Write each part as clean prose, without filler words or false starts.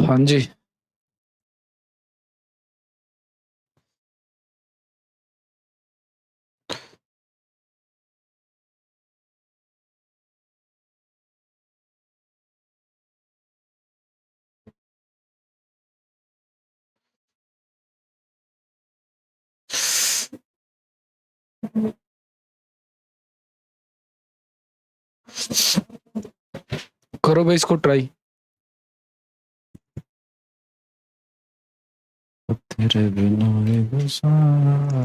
हाँ जी। करो भाई इसको ट्राई। तेरे बिना ये गुजारा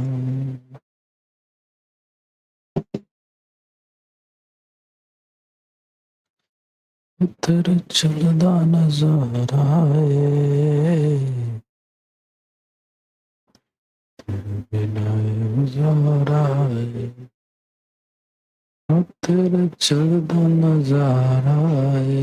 तेरे चलदा नजर आए तेरे बिना ये गुजारा है तेरे चलदा नजर आए।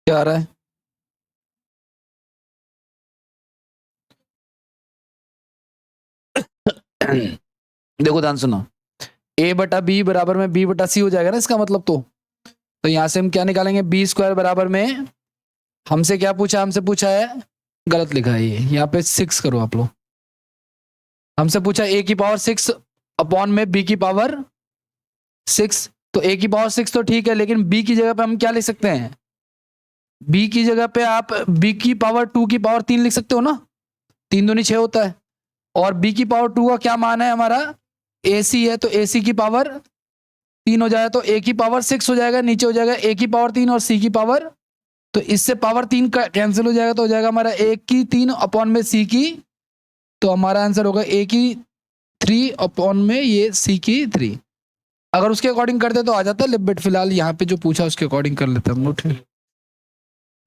क्या आ रहा है? देखो ध्यान सुनो, a बटा बी बराबर में b बटा सी हो जाएगा ना इसका मतलब। तो यहां से हम क्या निकालेंगे, बी स्क्वायर बराबर में हमसे क्या पूछा, हमसे पूछा है, गलत लिखा है ये, यहाँ पे 6 करो आप लोग। हमसे पूछा a की पावर 6 अपॉन में b की पावर 6। तो a की पावर 6 तो ठीक है, लेकिन b की जगह पे हम क्या लिख सकते हैं, b की जगह पे आप b की पावर 2 की पावर 3 लिख सकते हो ना, 3 दूनी 6 होता है। और b की पावर 2 का क्या मान है हमारा, ac है, तो ac की पावर 3 हो जाएगा, तो a की पावर 6 हो जाएगा, नीचे हो जाएगा a की पावर 3 और c की पावर, तो इससे पावर 3 का कैंसिल हो जाएगा, तो हो जाएगा हमारा a की 3 अपॉन में c की, तो हमारा आंसर होगा a की 3 अपॉन में ये c की 3। अगर उसके अकॉर्डिंग करते तो आ जाता है, बट फिलहाल यहाँ पे जो पूछा उसके अकॉर्डिंग कर लेते हम लोग।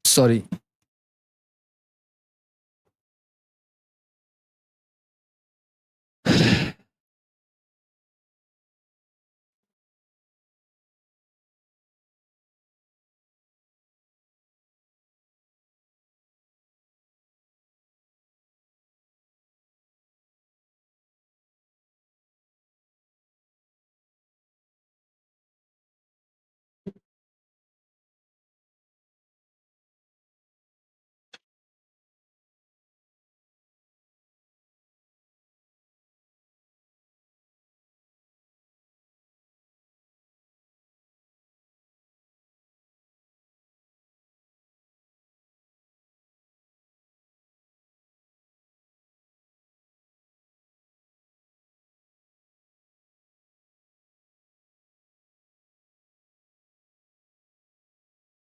सॉरी।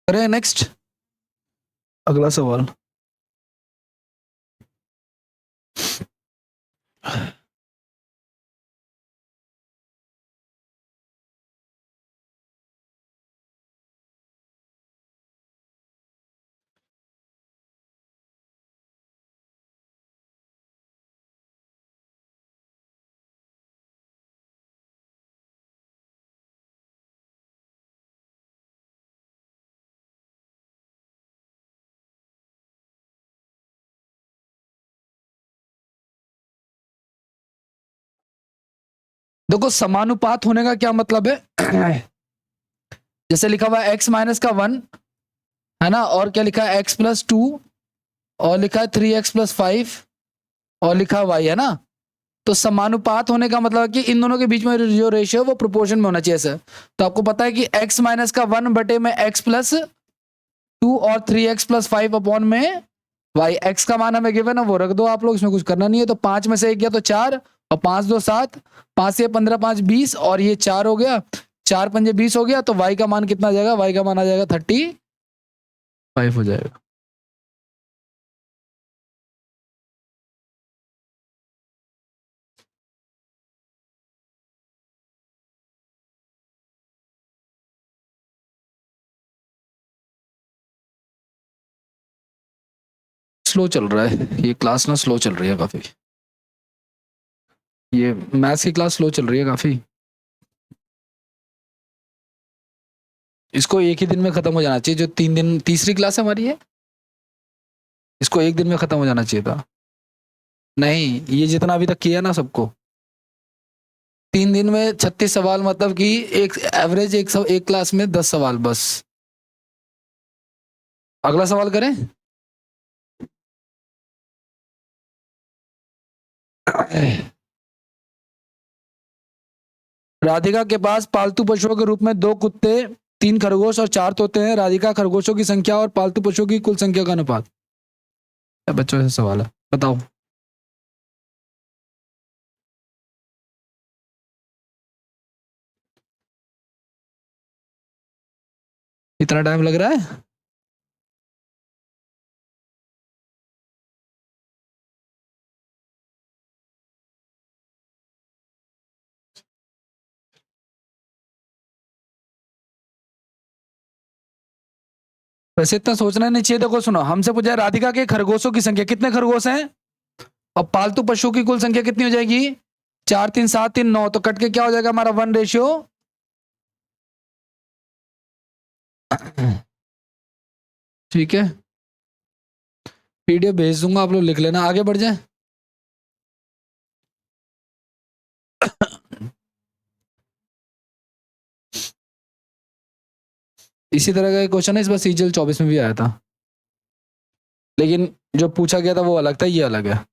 करें नेक्स्ट, अगला सवाल। देखो समानुपात होने का क्या मतलब है, जैसे लिखा हुआ है x माइनस का 1 है ना, और क्या लिखा है x प्लस 2, और लिखा है 3x प्लस 5, और लिखा y है ना, तो समानुपात होने का मतलब है कि इन दोनों के बीच में जो रेशियो है वो प्रोपोर्शन में होना चाहिए सर। तो आपको पता है कि x माइनस का 1 बटे में x प्लस 2 और 3x प्लस 5 अपॉन में y, x का मान हमें गिवन है वो रख दो आप लोग, इसमें कुछ करना नहीं है। तो 5 में से 1 गया तो 4 और 5 2 7, 5 से 15 5 20 और ये 4 हो गया, 4 पंजे 20 हो गया। तो y का मान कितना आ जाएगा, y का मान आ जाएगा 35 हो जाएगा। स्लो चल रहा है ये क्लास ना, स्लो चल रही है काफी, ये मैथ्स की क्लास स्लो चल रही है काफी। इसको एक ही दिन में खत्म हो जाना चाहिए, जो 3 दिन तीसरी क्लास हमारी है, इसको एक दिन में खत्म हो जाना चाहिए था। नहीं, ये जितना अभी तक किया ना सबको, 3 दिन में 36 सवाल, मतलब कि एक एवरेज एक क्लास में 10 सवाल बस। अगला सवाल करें। राधिका के पास पालतू पशुओं के रूप में 2 कुत्ते, 3 खरगोश और 4 तोते हैं। राधिका खरगोशों की संख्या और पालतू पशुओं की कुल संख्या का अनुपात। बच्चों से सवाल है, बताओ। इतना टाइम लग रहा है। वैसे इतना सोचना नहीं चाहिए। देखो सुनो, हमसे पूछा है राधिका के खरगोशों की संख्या, कितने खरगोश हैं, और पालतू पशुओं की कुल संख्या कितनी हो जाएगी, 4 3 7 3 9, तो कट के क्या हो जाएगा हमारा 1:। ठीक है, पीडीएफ भेज दूंगा, आप लोग लिख लेना, आगे बढ़ जाए। इसी तरह का क्वेश्चन है इस बार सीजीएल 24 में भी आया था, लेकिन जो पूछा गया था वो अलग था, ये अलग है।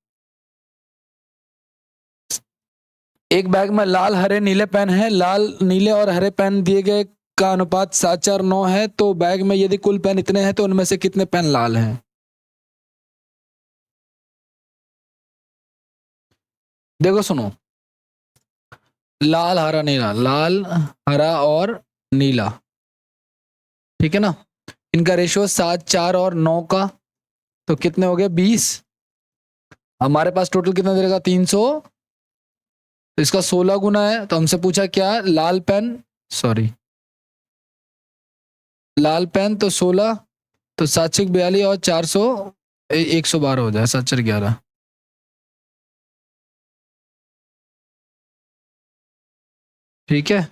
एक बैग में लाल हरे नीले पेन है, लाल नीले और हरे पेन दिए गए का अनुपात 7 4 9 है, तो बैग में यदि कुल पेन इतने हैं तो उनमें से कितने पेन लाल हैं। देखो सुनो, लाल हरा नीला, लाल हरा और नीला, ठीक है ना, इनका रेशियो 7 4 और 9 का, तो कितने हो गए 20। हमारे पास टोटल कितना दे देगा 300, तो इसका 16 गुना है। तो हमसे पूछा क्या, लाल पेन, सॉरी लाल पेन तो 16, तो 742 और 400 112 हो जाए, 7 4 11। ठीक है,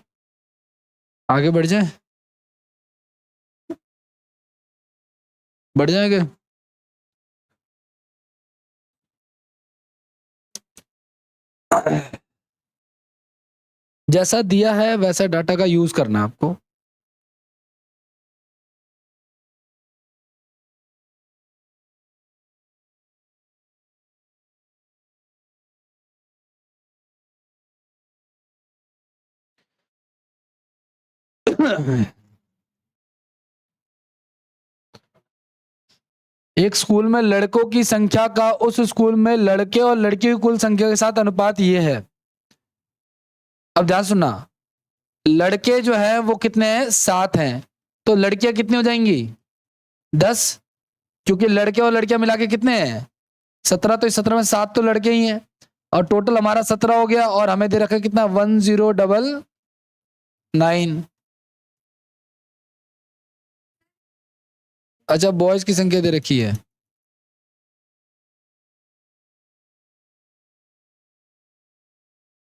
आगे बढ़ जाए, बढ़ जाएंगे। जैसा दिया है वैसा डाटा का यूज करना है आपको। एक स्कूल में लड़कों की संख्या का उस स्कूल में लड़के और लड़कियों की कुल संख्या के साथ अनुपात ये है। अब ध्यान सुनना, लड़के जो है वो कितने हैं, 7 हैं, तो लड़कियां कितनी हो जाएंगी 10, क्योंकि लड़के और लड़कियां मिला के कितने हैं 17, तो इस 17 में 7 तो लड़के ही हैं, और टोटल हमारा 17 हो गया, और हमें दे रखा है कितना 1099। अच्छा, बॉयज की संख्या दे रखी है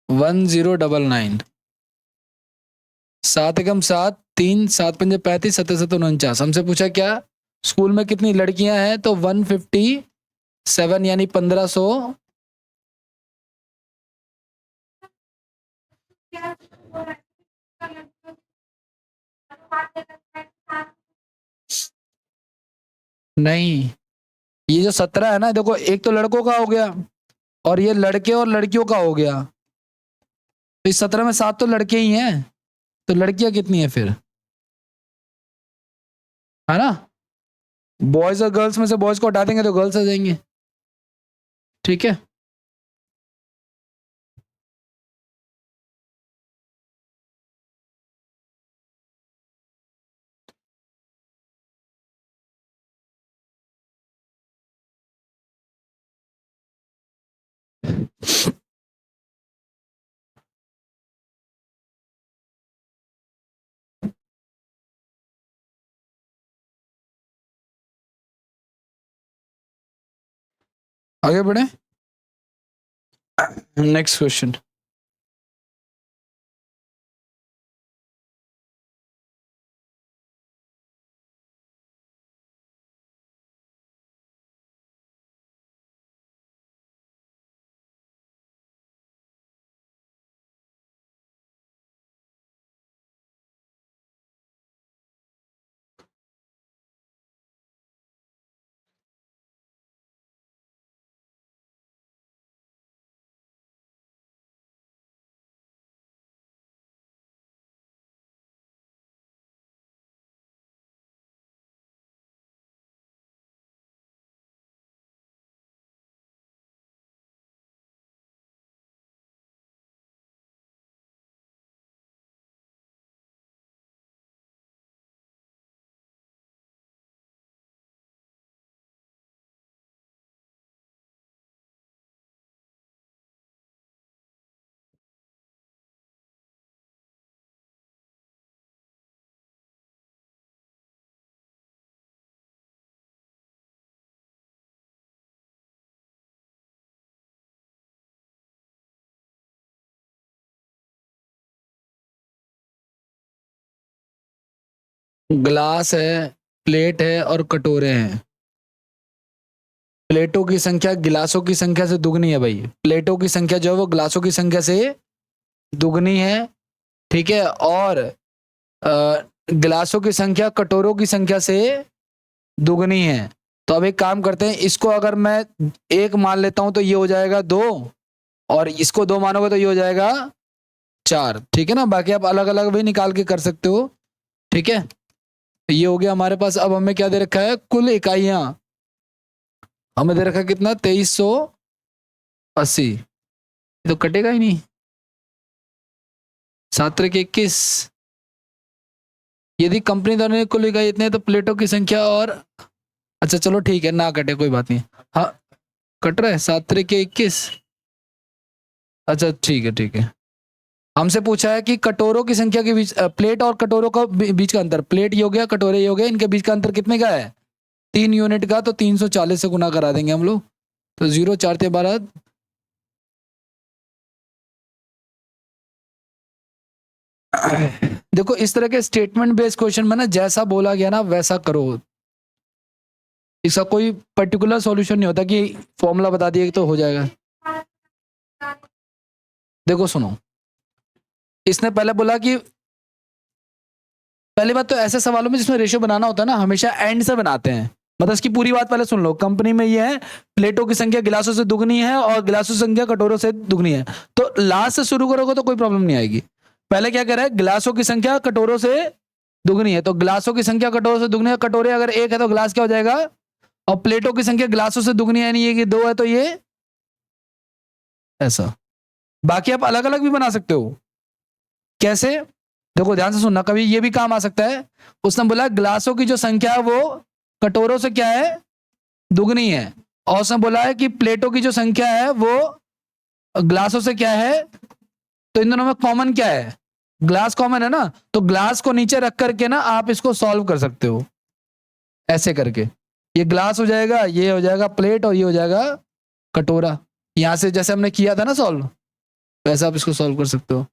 1099। 7 एकम 7, 3 7 पंजे 35, 7 7 49। हमसे पूछा क्या, स्कूल में कितनी लड़कियां हैं, तो 157 यानी 1500। नहीं, ये जो 17 है ना, देखो एक तो लड़कों का हो गया, और ये लड़के और लड़कियों का हो गया, तो इस 17 में 7 तो लड़के ही हैं, तो लड़कियां कितनी है फिर, है ना। बॉयज और गर्ल्स में से बॉयज को हटा देंगे तो गर्ल्स आ जाएंगे, ठीक है। आगे बढ़े, नेक्स्ट क्वेश्चन। ग्लास है, प्लेट है और कटोरे हैं। प्लेटों की संख्या गिलासों की संख्या से दुगनी है भाई, प्लेटों की संख्या जो है वो ग्लासों की संख्या से दुगनी है, ठीक है। और गिलासों की संख्या कटोरों की संख्या से दुगनी है। तो अब एक काम करते हैं, इसको अगर मैं एक मान लेता हूं तो ये हो जाएगा 2, और इसको 2 मानोगे तो ये हो जाएगा 4, ठीक है ना। बाकी आप अलग अलग भी निकाल के कर सकते हो, ठीक है। ये हो गया हमारे पास। अब हमें क्या दे रखा है, कुल इकाइयां हमें दे रखा है कितना, 2380। तो कटेगा ही नहीं, 7×21। यदि कंपनी द्वारा कुल इकाई इतने तो प्लेटों की संख्या और, अच्छा चलो ठीक है ना कटे कोई बात नहीं। हाँ कट रहा है, 7×21। अच्छा ठीक है ठीक है। हमसे पूछा है कि कटोरों की संख्या के बीच, प्लेट और कटोरों का बीच का अंतर, प्लेट ये हो गया कटोरे ये हो गया, इनके बीच का अंतर कितने का है, 3 यूनिट का। तो 340 से गुना करा देंगे हम लोग, तो 0 4 12। देखो इस तरह के स्टेटमेंट बेस्ड क्वेश्चन में ना जैसा बोला गया ना वैसा करो, इसका कोई पर्टिकुलर सॉल्यूशन नहीं होता कि फॉर्मूला बता दिए तो हो जाएगा। देखो सुनो, इसने पहले बोला कि, पहली बात तो ऐसे सवालों में जिसमें रेशियो बनाना होता है ना हमेशा एंड से बनाते हैं, मतलब इसकी पूरी बात पहले सुन लो। कंपनी में ये है प्लेटों की संख्या गिलासों से दुगनी है और गिलासों की संख्या कटोरों से दुगनी है, तो लास्ट से शुरू करोगे तो कोई प्रॉब्लम नहीं आएगी। पहले क्या कह रहा है, गिलासों की संख्या कटोरों से दुगनी है, तो गिलासों की संख्या कटोरों से दुगनी है, कटोरे अगर एक है तो गिलास क्या हो जाएगा, और प्लेटों की संख्या गिलासों से दुगनी है, नहीं है कि 2 है तो ये ऐसा। बाकी आप अलग अलग भी बना सकते हो, कैसे, देखो ध्यान से सुनना, कभी ये भी काम आ सकता है। उसने बोला ग्लासों की जो संख्या है वो कटोरों से क्या है, दुगनी है, और उसने बोला है कि प्लेटों की जो संख्या है वो ग्लासों से क्या है, तो इन दोनों में कॉमन क्या है, ग्लास कॉमन है ना, तो ग्लास को नीचे रख करके ना आप इसको सॉल्व कर सकते हो ऐसे करके। ये ग्लास हो जाएगा, ये हो जाएगा प्लेट, और ये हो जाएगा कटोरा। यहां से जैसे हमने किया था ना सॉल्व, वैसा आप इसको सॉल्व कर सकते हो,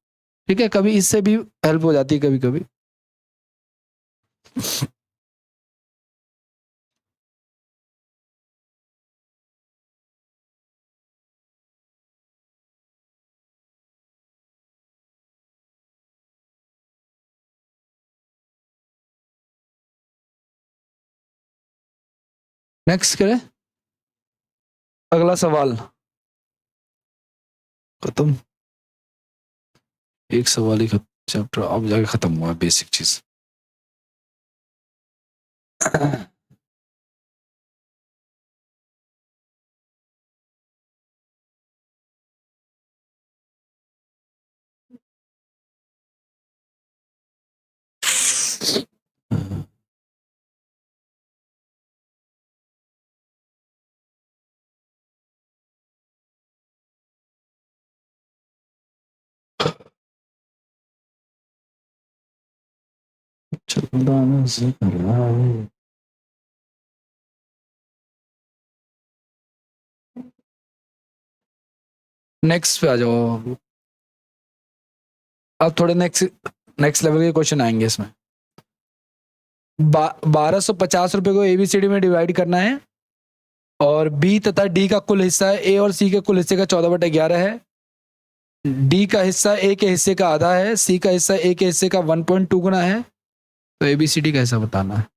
ठीक है। कभी इससे भी हेल्प हो जाती है कभी कभी। नेक्स्ट करें, अगला सवाल। खत्म, एक सवाल ही चैप्टर अब जाके खत्म हुआ बेसिक चीज। नेक्स्ट पे आ जाओ। अब थोड़े नेक्स्ट लेवल के क्वेश्चन आएंगे इसमें। 1250 रुपए को एबीसीडी में डिवाइड करना है और बी तथा डी का कुल हिस्सा है, ए और सी के कुल हिस्से का 14/11 है। डी का हिस्सा ए के हिस्से का आधा है, सी का हिस्सा ए के हिस्से का 1.2 गुना है। तो एबीसीडी का हिस्सा बताना है।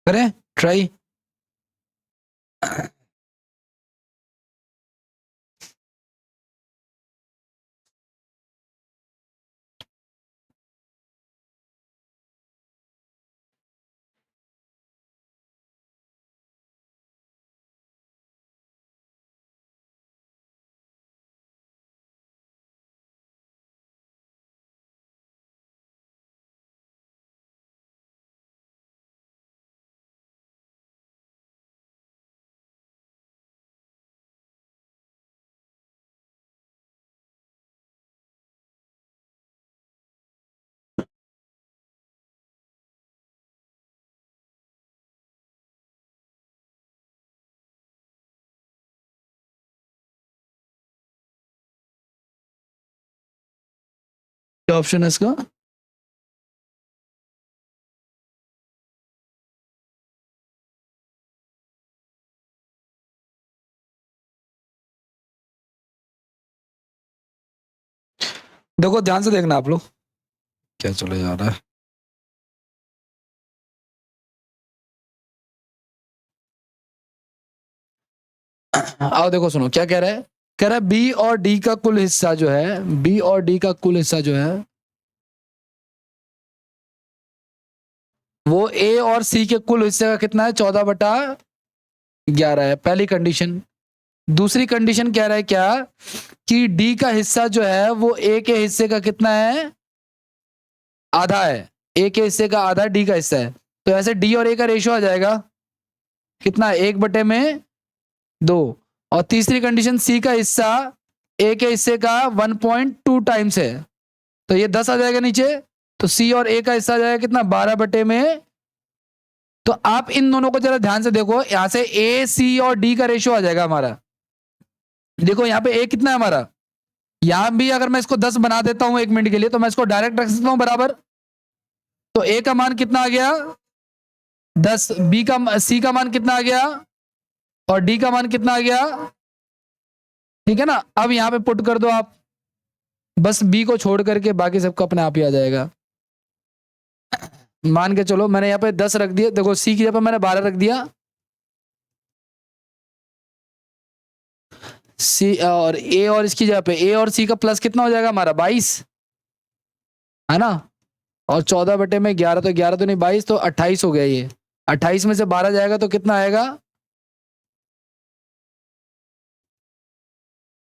करें ट्राई। क्या ऑप्शन है इसका? देखो ध्यान से देखना आप लोग क्या चले जा रहा है। आओ देखो सुनो क्या कह रहा है। कह रहा है बी और डी का कुल हिस्सा जो है, बी और डी का कुल हिस्सा जो है वो ए और सी के कुल हिस्से का कितना है? 14/11 है, पहली कंडीशन। दूसरी कंडीशन कह रहा है क्या कि डी का हिस्सा जो है वो ए के हिस्से का कितना है? आधा है। ए के हिस्से का आधा डी का हिस्सा है। तो ऐसे डी और ए का रेशियो आ जाएगा कितना? 1/2। और तीसरी कंडीशन सी का हिस्सा ए के हिस्से का 1.2 टाइम्स है, तो ये 10 आ जाएगा नीचे। तो सी और ए का हिस्सा आ जाएगा कितना? 12/। तो आप इन दोनों को जरा ध्यान से देखो, यहां से ए सी और डी का रेशियो आ जाएगा हमारा। देखो यहाँ पे ए कितना है हमारा, यहां भी अगर मैं इसको 10 बना देता हूं 1 मिनट के लिए तो मैं इसको डायरेक्ट रख सकता हूं बराबर। तो ए का मान कितना आ गया? 10। बी का सी का मान कितना आ गया? और डी का मान कितना आ गया? ठीक है ना। अब यहां पे पुट कर दो आप, बस बी को छोड़ करके बाकी सबको अपने आप ही आ जाएगा। मान के चलो मैंने यहाँ पे 10 रख दिया, देखो सी की जगह मैंने 12 रख दिया सी और ए और इसकी जगह पे ए और सी का प्लस कितना हो जाएगा हमारा 22, है ना। और 14/11 तो 11 तो नहीं 22 तो 28 हो गया ये। 28 में से 12 जाएगा तो कितना आएगा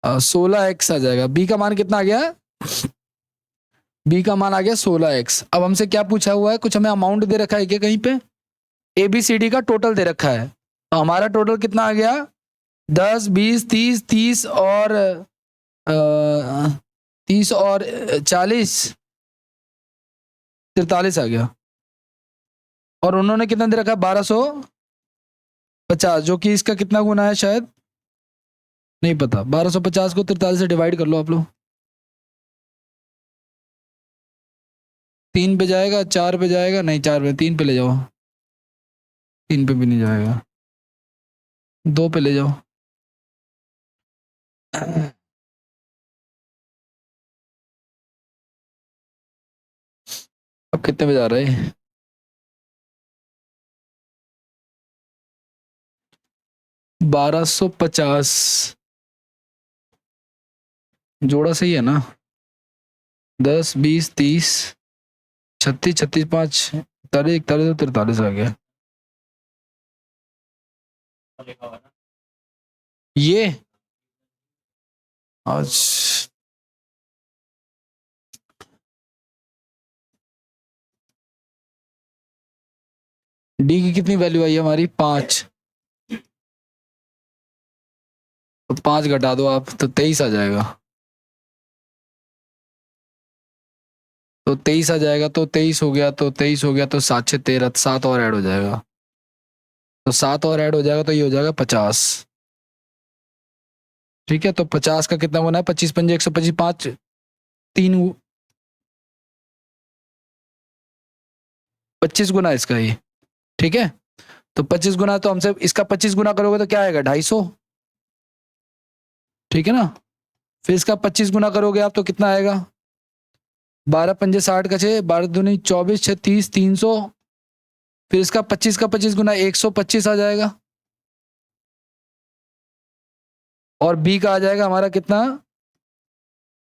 16x आ जाएगा। बी का मान कितना आ गया, बी का मान आ गया 16x। अब हमसे क्या पूछा हुआ है, कुछ हमें अमाउंट दे रखा है क्या कहीं पे, ए बी सी डी का टोटल दे रखा है। तो हमारा टोटल कितना आ गया 10 20 30 30 और 30 और 40 43 आ गया। और उन्होंने कितना दे रखा है 1250, जो कि इसका कितना गुना है शायद नहीं पता। 1250 को 43 से डिवाइड कर लो आप लोग। 3 पे जाएगा, 4 पे जाएगा, नहीं 4 पे, 3 पे ले जाओ, 3 पे भी नहीं जाएगा, 2 पे ले जाओ। अब कितने पे जा रहे हैं 1250, जोड़ा सही है ना, 10 20 30 36 36 5 41 41 43 आ गया ये आज। डी की कितनी वैल्यू आई है हमारी 5, तो 5 घटा दो आप तो 23 आ जाएगा। तो 23 आ जाएगा, तो 23 हो गया, तो 23 हो गया, तो 7 6 13, 7 और ऐड हो जाएगा, तो 7 और ऐड हो जाएगा, तो ये हो जाएगा 50। ठीक है, तो 50 का कितना गुना है, 25 पंजे 125, 5 3 25 गुना इसका ही। ठीक है, तो 25 गुना, तो हमसे इसका 25 गुना करोगे तो क्या आएगा 250। ठीक है ना, फिर इसका 25 गुना करोगे आप तो कितना आएगा 12 पंजे 60 का 6, 12 दूनी 24 6 30 300। फिर इसका 25 का 25 गुना 125 आ जाएगा। और बी का आ जाएगा हमारा कितना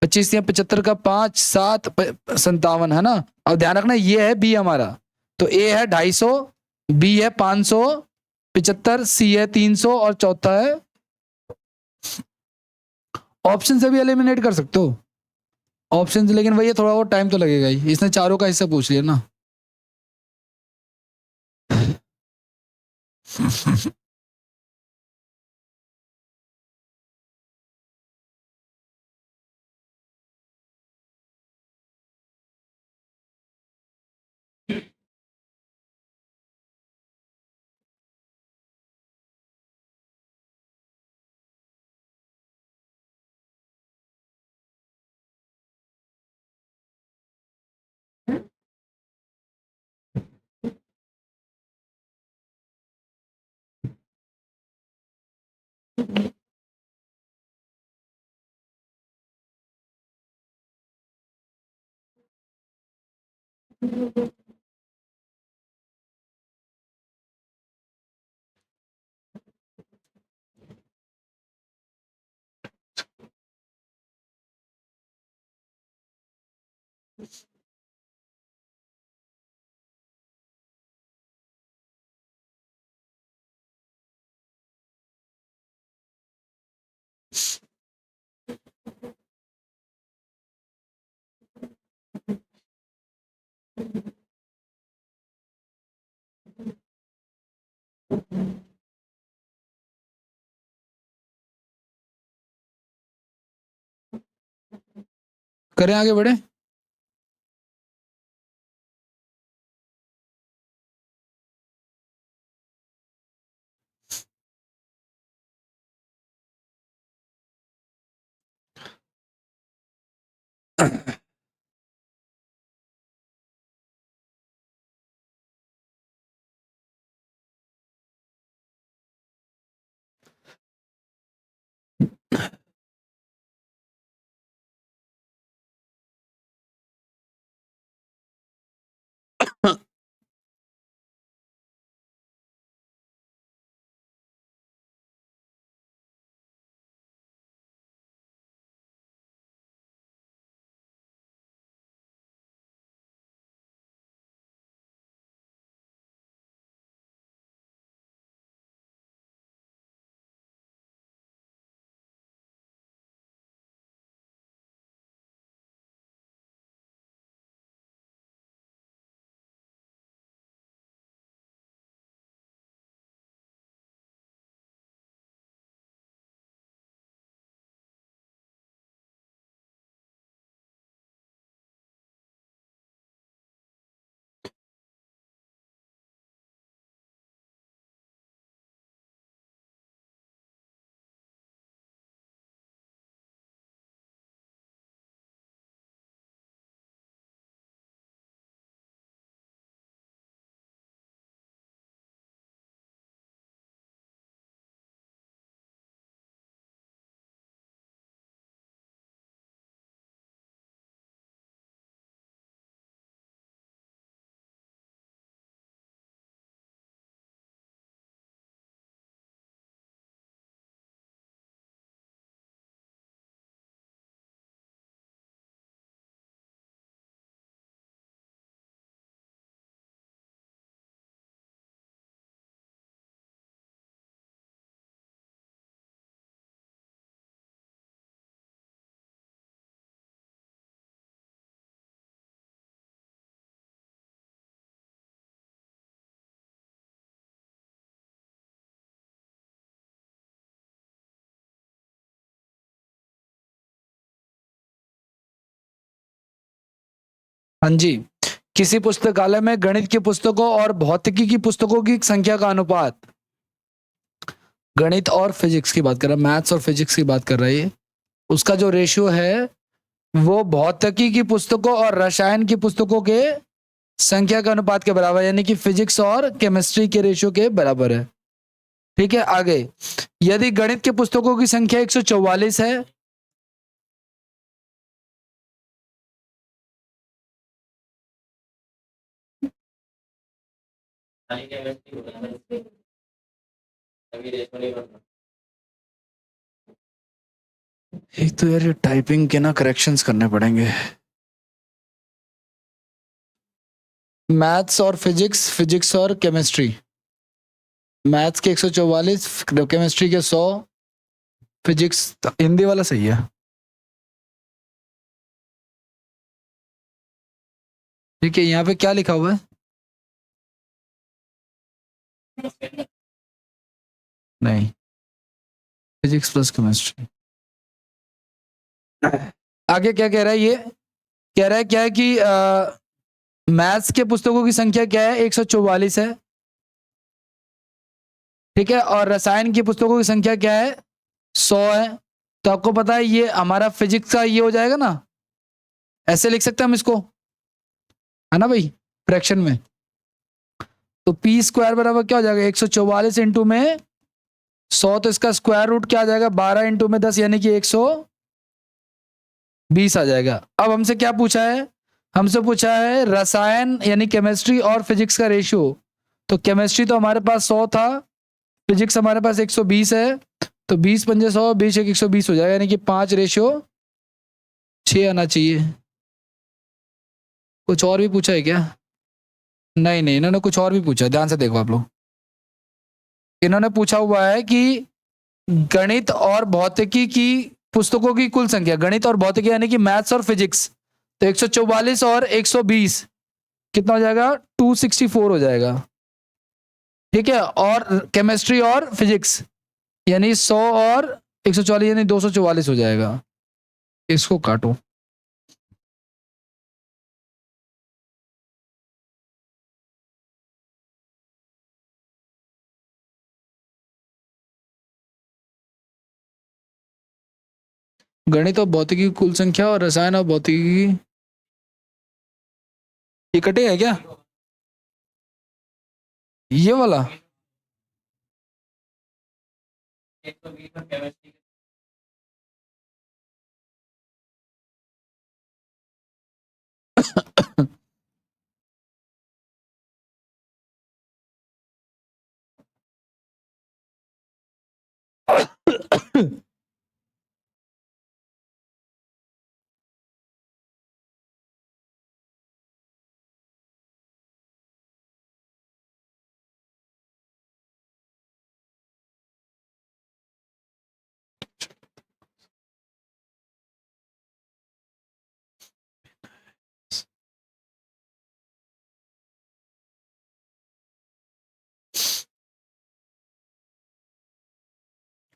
25 या 75 का 5 7 57, है ना। अब ध्यान रखना ये है बी हमारा, तो ए है 250, बी है 500, 75, सी है 300 और चौथा है। ऑप्शन से भी एलिमिनेट कर सकते हो ऑप्शन से, लेकिन भैया थोड़ा बहुत टाइम तो लगेगा ही, इसने चारों का हिस्सा पूछ लिया ना। करें आगे बढ़े। हाँ जी, किसी पुस्तकालय में गणित की पुस्तकों और भौतिकी की पुस्तकों की संख्या का अनुपात, गणित और फिजिक्स की बात कर रहा है, मैथ्स और फिजिक्स की बात कर रहा है ये, उसका जो रेशियो है वो भौतिकी की पुस्तकों और रसायन की पुस्तकों के संख्या के अनुपात के बराबर, यानी कि फिजिक्स और केमिस्ट्री के रेशियो के बराबर है। ठीक है, आगे यदि गणित की पुस्तकों की संख्या 144 है, एक तो यार टाइपिंग के ना करेक्शंस करने पड़ेंगे। मैथ्स और फिजिक्स, फिजिक्स और केमिस्ट्री, मैथ्स के 144, केमिस्ट्री के 100, फिजिक्स, हिंदी वाला सही है। ठीक है, यहाँ पे क्या लिखा हुआ है? नहीं, फिजिक्स प्लस केमिस्ट्री। आगे क्या कह रहा है ये? कह रहा है क्या है कि मैथ्स के पुस्तकों की संख्या क्या है? 144 है। ठीक है, और रसायन की पुस्तकों की संख्या क्या है? 100 है। तो आपको पता है ये हमारा फिजिक्स का ये हो जाएगा ना, ऐसे लिख सकते हैं हम इसको, है ना भाई, फ्रैक्शन में। तो पी स्क्वायर बराबर क्या हो जाएगा? 144 इंटू में 100, तो इसका स्क्वायर रूट क्या आ जाएगा? 12 इंटू में 10, यानी कि 120 आ जाएगा। अब हमसे क्या पूछा है? हमसे पूछा है रसायन यानी केमिस्ट्री और फिजिक्स का रेशियो। तो केमिस्ट्री तो हमारे पास 100 था, फिजिक्स हमारे पास 120 है, तो 20 पंजे 100, 20 एक 120 हो जाएगा, यानी कि 5:6 आना चाहिए। कुछ और भी पूछा है क्या? नहीं नहीं, इन्होंने कुछ और भी पूछा, ध्यान से देखो आप लोग। इन्होंने पूछा हुआ है कि गणित और भौतिकी की पुस्तकों की कुल संख्या, गणित और भौतिकी यानी कि मैथ्स और फिजिक्स, तो 144 और 120 कितना हो जाएगा? 264 हो जाएगा। ठीक है, और केमिस्ट्री और फिजिक्स यानी 100 और 144 यानी 244 हो जाएगा। इसको काटो। गणित और भौतिकी की कुल संख्या और रसायन और भौतिकी की, ये कटे है क्या? ये वाला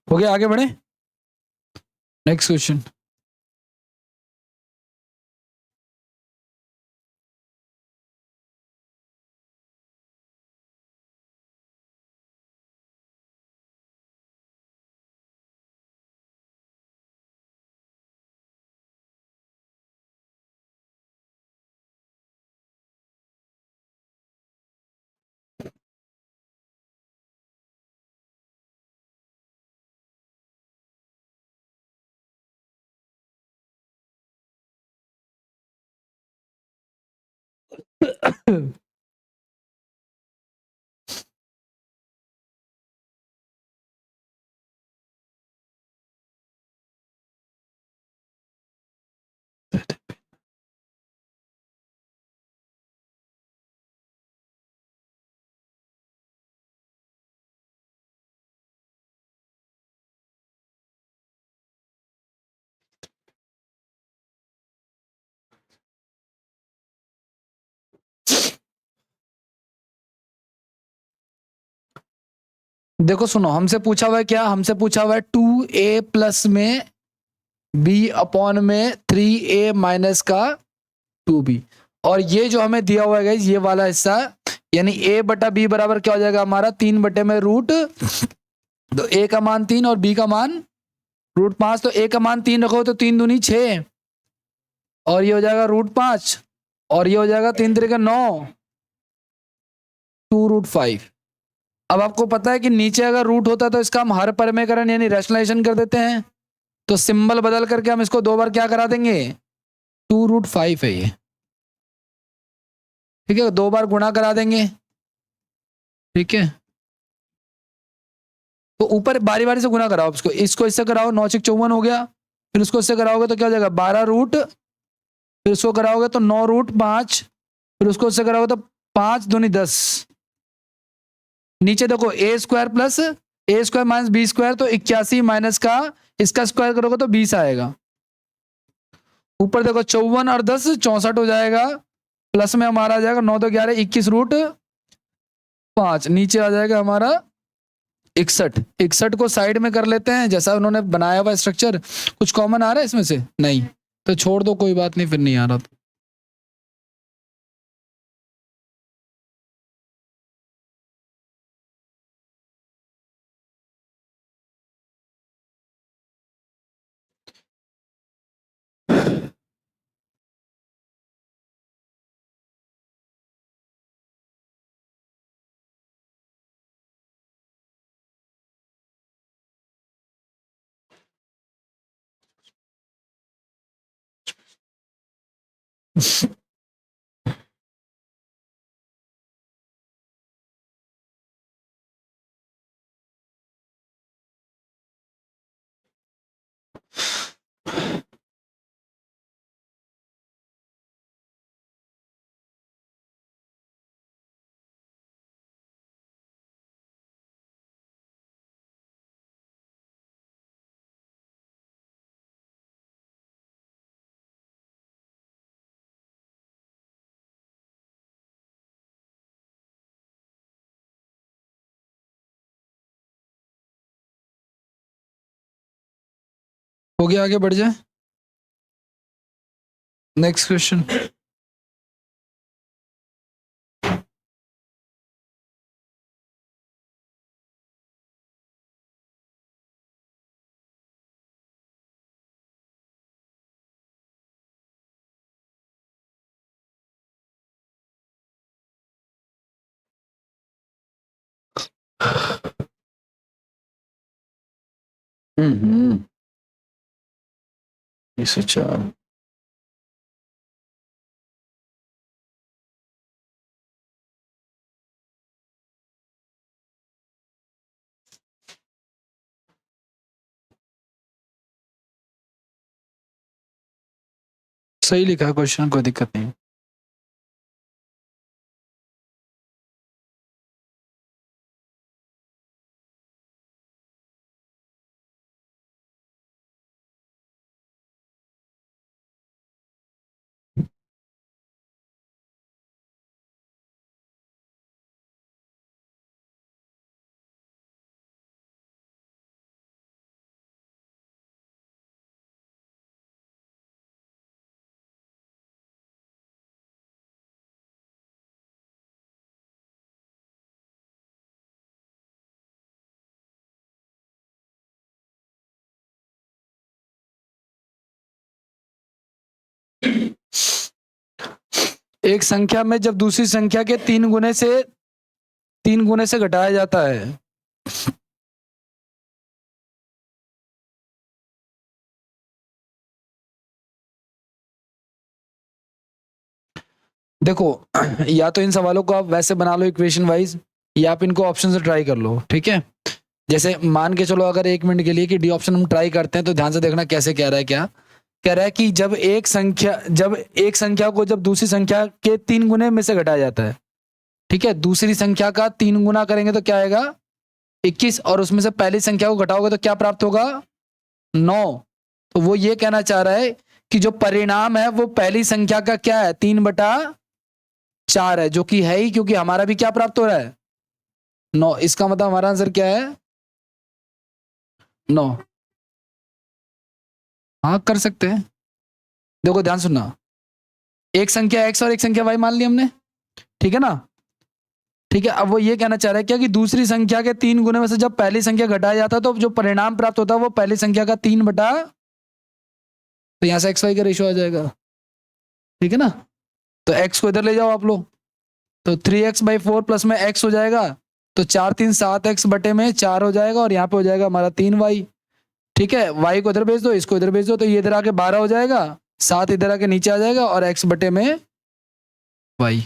हो गया, आगे बढ़े। Next question. देखो सुनो, हमसे पूछा हुआ है क्या? हमसे पूछा हुआ है 2a प्लस में b अपॉन में 3a माइनस का 2b। और ये जो हमें दिया हुआ है गाइस, ये वाला हिस्सा, यानी a बटा b बराबर क्या हो जाएगा हमारा 3 बटे में रूट, तो a का मान 3 और b का मान √5, तो a का मान 3 रखो तो 3 दूनी 6, और ये हो जाएगा √5, और ये हो जाएगा 3 3 9, 2√5। अब आपको पता है कि नीचे अगर रूट होता तो इसका हम हर परमेकरण यानी रैशनलाइजेशन कर देते हैं, तो सिंबल बदल करके हम इसको 2 बार क्या करा देंगे, 2√5 है ये, ठीक है, 2 बार गुणा करा देंगे, ठीक है। तो ऊपर बारी बारी से गुणा कराओ, इसको इससे कराओ, 9 6 54 हो गया, फिर उसको इससे कराओगे तो क्या हो जाएगा 12 रूट, फिर उसको कराओगे तो 9√5, फिर उसको इससे कराओगे तो 5 दूनी 10, नीचे देखो a² plus a² minus b², तो 81 माइनस का इसका स्क्वायर करोगे तो 20 आएगा, ऊपर देखो 54 और 10 64 हो जाएगा, प्लस में हमारा आ जाएगा 9 2 11 21√5, नीचे आ जाएगा हमारा 61, 61 को साइड में कर लेते हैं जैसा उन्होंने बनाया हुआ स्ट्रक्चर। कुछ कॉमन आ रहा है इसमें से, नहीं तो छोड़ दो, कोई बात नहीं, फिर नहीं आ रहा तो। हो गया, आगे बढ़ जाए, नेक्स्ट क्वेश्चन। हम्म, 104, सही लिखा है क्वेश्चन, कोई दिक्कत नहीं। एक संख्या में जब दूसरी संख्या के 3 गुने से घटाया जाता है, देखो या तो इन सवालों को आप वैसे बना लो इक्वेशन वाइज, या आप इनको ऑप्शन से ट्राई कर लो, ठीक है। जैसे मान के चलो अगर 1 मिनट के लिए कि डी ऑप्शन हम ट्राई करते हैं, तो ध्यान से देखना कैसे कह रहा है, क्या कह रहा है कि जब एक संख्या को जब दूसरी संख्या के 3 गुने में से घटाया जाता है, ठीक है, दूसरी संख्या का 3 गुना करेंगे तो क्या आएगा 21, और उसमें से पहली संख्या को घटाओगे तो क्या प्राप्त होगा 9। तो वो ये कहना चाह रहा है कि जो परिणाम है वो पहली संख्या का क्या है 3/4 है, जो कि है ही, क्योंकि हमारा भी क्या प्राप्त हो रहा है 9, इसका मतलब हमारा आंसर क्या है 9। हाँ कर सकते हैं, देखो ध्यान सुनना, एक संख्या x और एक संख्या y मान ली हमने, ठीक है ना। ठीक है, अब वो ये कहना चाह रहा है क्या कि दूसरी संख्या के 3 गुने में से जब पहली संख्या घटाया जाता है तो जो परिणाम प्राप्त होता है वो पहली संख्या का 3 बटा, तो यहां से xy का रेशियो आ जाएगा, ठीक है ना। तो x को इधर ले जाओ आप लोग, तो 3x/4 प्लस में x हो जाएगा, तो 4×3=7x बटे में 4 हो जाएगा, और यहाँ पे हो जाएगा हमारा 3y। ठीक है, y को इधर भेज दो, इसको इधर भेज दो, तो ये इधर आके 12 हो जाएगा, 7 इधर आके नीचे आ जाएगा, और x बटे में y।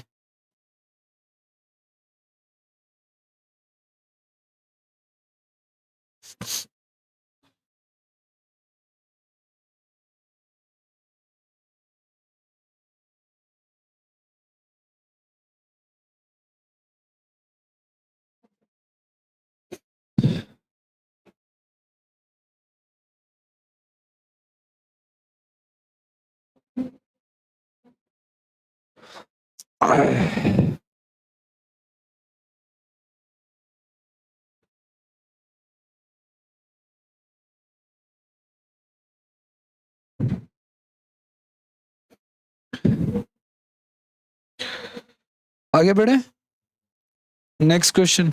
आगे बढ़े, नेक्स्ट क्वेश्चन।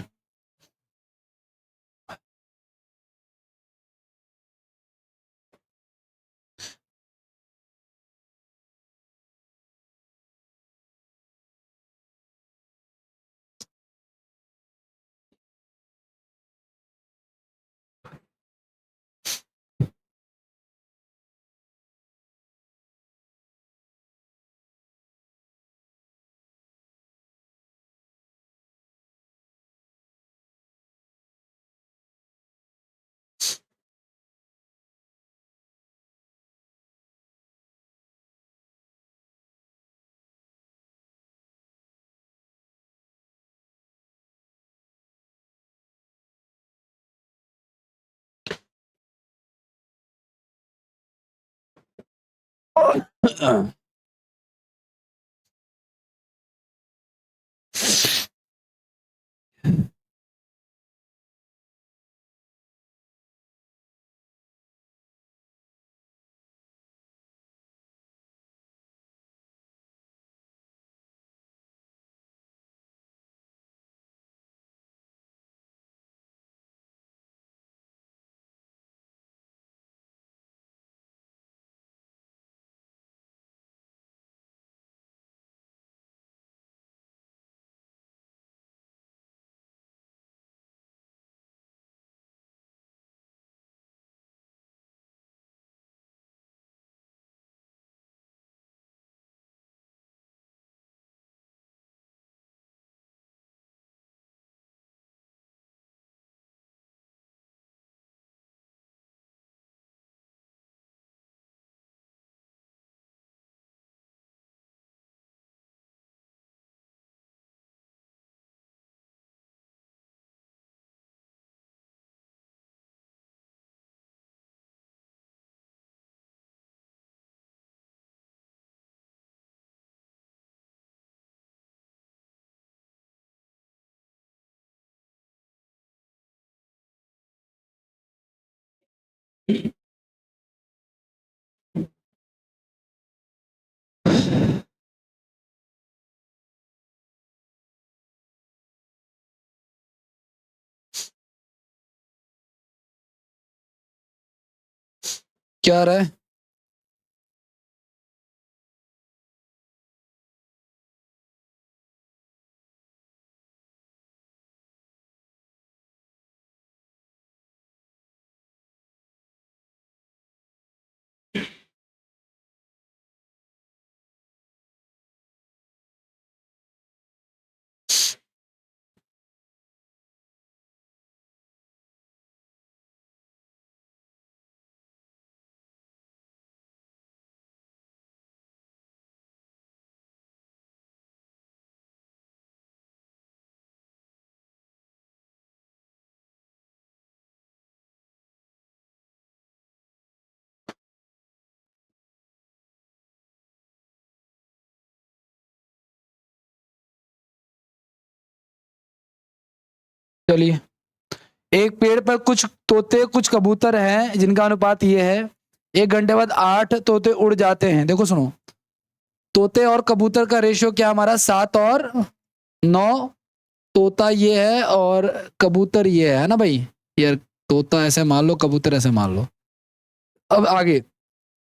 क्या आ रहा है? चलिए, एक पेड़ पर कुछ तोते कुछ कबूतर हैं जिनका अनुपात ये है, 1 घंटे बाद 8 तोते उड़ जाते हैं। देखो सुनो, तोते और कबूतर का रेशियो क्या हमारा 7 और 9। तोता ये है और कबूतर ये है ना भाई। यार तोता ऐसे मान लो, कबूतर ऐसे मान लो। अब आगे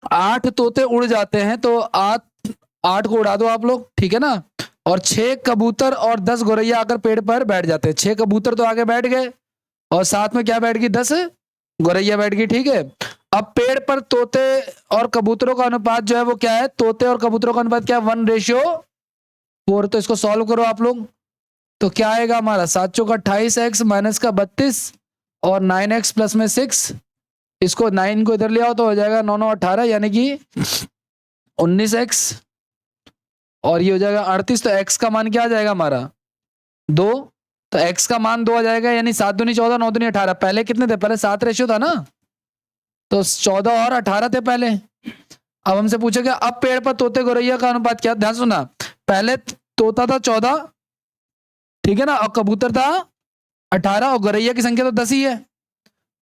8 तोते उड़ जाते हैं तो 8 को उड़ा दो आप लोग, ठीक है ना। और 6 कबूतर और 10 गौरैया आकर पेड़ पर बैठ जाते हैं। 6 कबूतर तो आगे बैठ गए और साथ में क्या बैठ गई, 10 गौरैया बैठ गई, ठीक है। अब पेड़ पर तोते और कबूतरों का अनुपात जो है वो क्या है, तोते और कबूतरों का अनुपात क्या है, 1:4। तो इसको सॉल्व करो आप लोग। तो क्या आएगा हमारा, 7 चौका 28x माइनस का 32 और 9x प्लस में 6। इसको 9 को इधर ले आओ तो हो जाएगा 9 9 18 यानी कि 19x। और ये हो जाएगा 38। तो x का मान क्या आ जाएगा हमारा 2। तो x का मान 2 आ जाएगा, यानी 7 दूनी 14 9 दूनी 18। पहले कितने थे, पहले 7 रेशियो था ना, तो 14 और 18 थे पहले। अब हमसे पूछेगा अब पेड़ पर तोते गौरैया का अनुपात क्या, ध्यान सुना। पहले तोता था 14, ठीक है ना, और कबूतर था 18 और गौरैया की संख्या तो 10 ही है।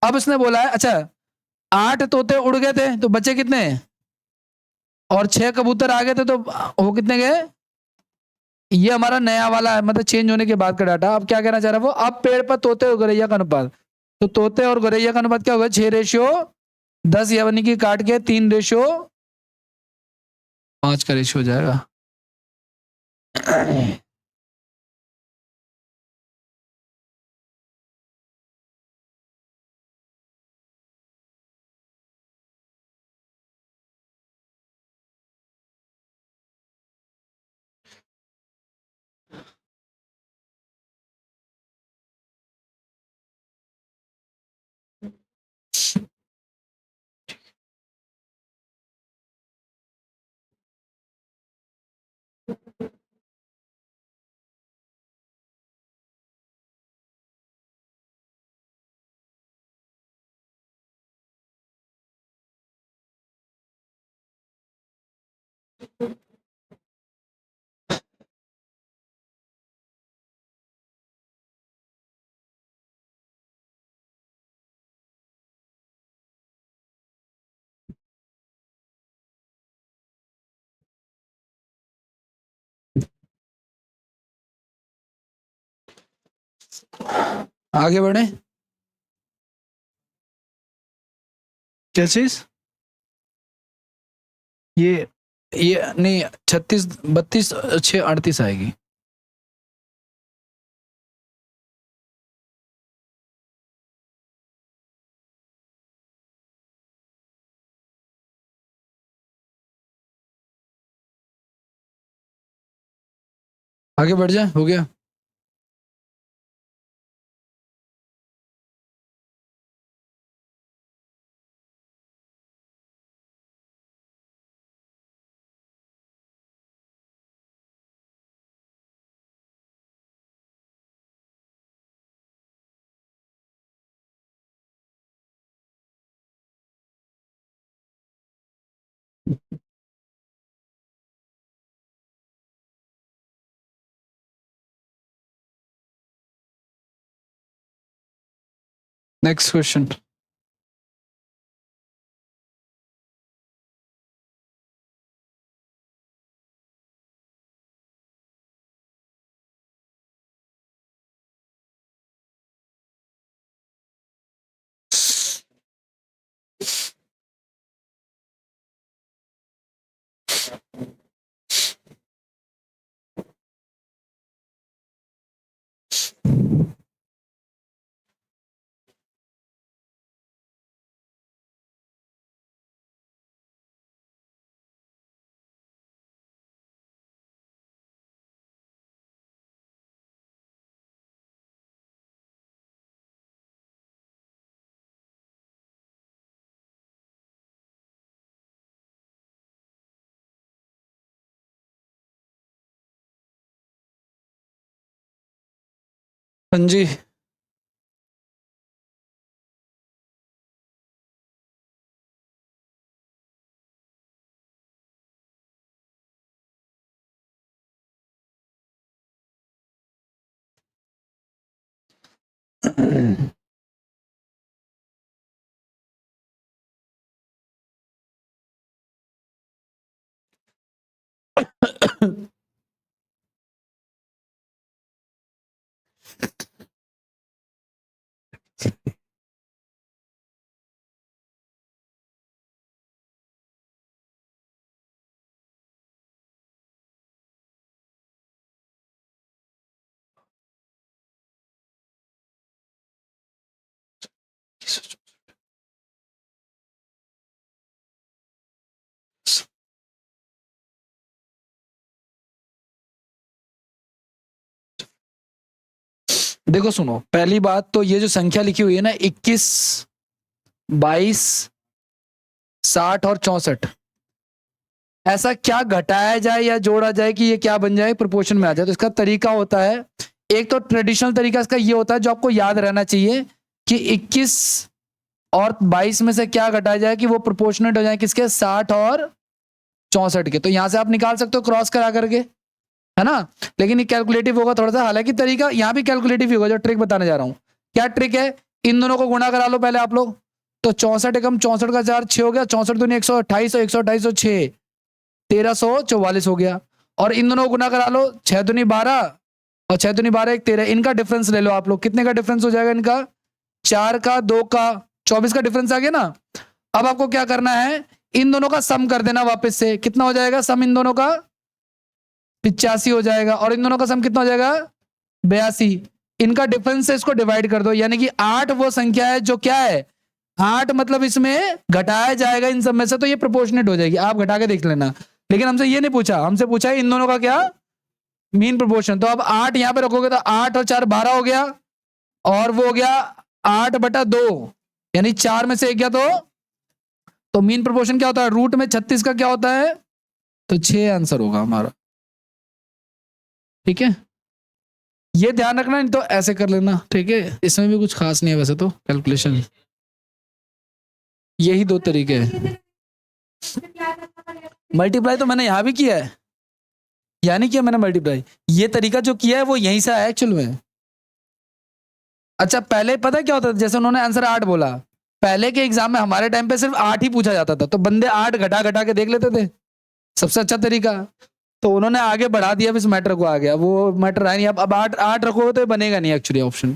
अब इसने बोला है अच्छा 8 तोते उड़ गए थे तो बचे कितने, और 6 कबूतर आ गए थे तो वो कितने गए। ये हमारा नया वाला है, मतलब चेंज होने के बाद का डाटा। अब क्या कहना चाह रहा है वो, अब पेड़ पर तोते और गौरैया का अनुपात। तो तोते और गौरैया का अनुपात क्या होगा, 6:10, यानी कि काट के 3:5 का रेशियो हो जाएगा। आगे बढ़े, क्या चीज, ये ये नहीं 36 32 6 38 आएगी। आगे बढ़ जाए, हो गया। Next question. हाँ जी। देखो सुनो, पहली बात तो ये जो संख्या लिखी हुई है ना 21, 22, 60 और 64, ऐसा क्या घटाया जाए या जोड़ा जाए कि ये क्या बन जाए, प्रोपोर्शन में आ जाए। तो इसका तरीका होता है, एक तो ट्रेडिशनल तरीका इसका ये होता है जो आपको याद रहना चाहिए कि 21 और 22 में से क्या घटाया जाए कि वो प्रोपोर्शनेट हो जाए किसके, 60 और 64 के। तो यहां से आप निकाल सकते हो क्रॉस करा करके, है ना। लेकिन ये कैलकुलेटिव होगा थोड़ा सा, हालांकि तरीका यहां भी कैलकुलेटिव ही होगा। जो ट्रिक बताने जा रहा हूं, क्या ट्रिक है, इन दोनों को गुणा करा लो पहले आप लोग। तो 64 एकम 64 का 4 6 हो गया, 64 दूनी 128 और 128 और 6 1344 हो गया। और इन दोनों को गुना करा लो, 6 दूनी 12 और 6 दूनी 12 1 13, इनका डिफरेंस ले लो आप लोग। कितने का डिफरेंस हो जाएगा इनका, 4 का 2 का 24 का डिफरेंस आ गया ना। अब आपको क्या करना है, इन दोनों का सम कर देना वापस से। कितना हो जाएगा सम इन दोनों का, 85 हो जाएगा। और इन दोनों का सम कितना हो जाएगा, 82। इनका डिफरेंस से इसको डिवाइड कर दो, यानी कि 8 वो संख्या है जो क्या है, 8 मतलब इसमें घटाया जाएगा इन सब में से, तो ये प्रोपोर्शनेट हो जाएगी। आप घटा के देख लेना। लेकिन हमसे ये नहीं पूछा, हमसे पूछा है इन दोनों का क्या, मीन प्रोपोर्शन। तो अब 8 यहां पे रखोगे तो 8 और 4 12 हो गया, और वो हो गया 8/2, यानी 4 में से एक गया। तो मीन प्रोपोर्शन क्या होता है, रूट में 36 का क्या होता है, तो 6 आंसर होगा हमारा। ठीक है, ये ध्यान रखना, नहीं तो ऐसे कर लेना। ठीक है, इसमें भी कुछ खास नहीं है वैसे तो कैलकुलेशन, यही दो तरीके हैं। मल्टीप्लाई तो मैंने यहां भी किया है, यानी किया मैंने मल्टीप्लाई, ये तरीका जो किया है वो यहीं से आया एक्चुअल में। अच्छा, पहले पता क्या होता था, जैसे उन्होंने आंसर 8 बोला, पहले के एग्जाम में हमारे टाइम पे सिर्फ 8 ही पूछा जाता था, तो बंदे 8 घटा घटा के देख लेते थे, सबसे अच्छा तरीका। तो उन्होंने आगे बढ़ा दिया, इस मैटर को आ गया, वो मैटर है नहीं। अब 8 8 रखोगे तो बनेगा नहीं एक्चुअली ऑप्शन।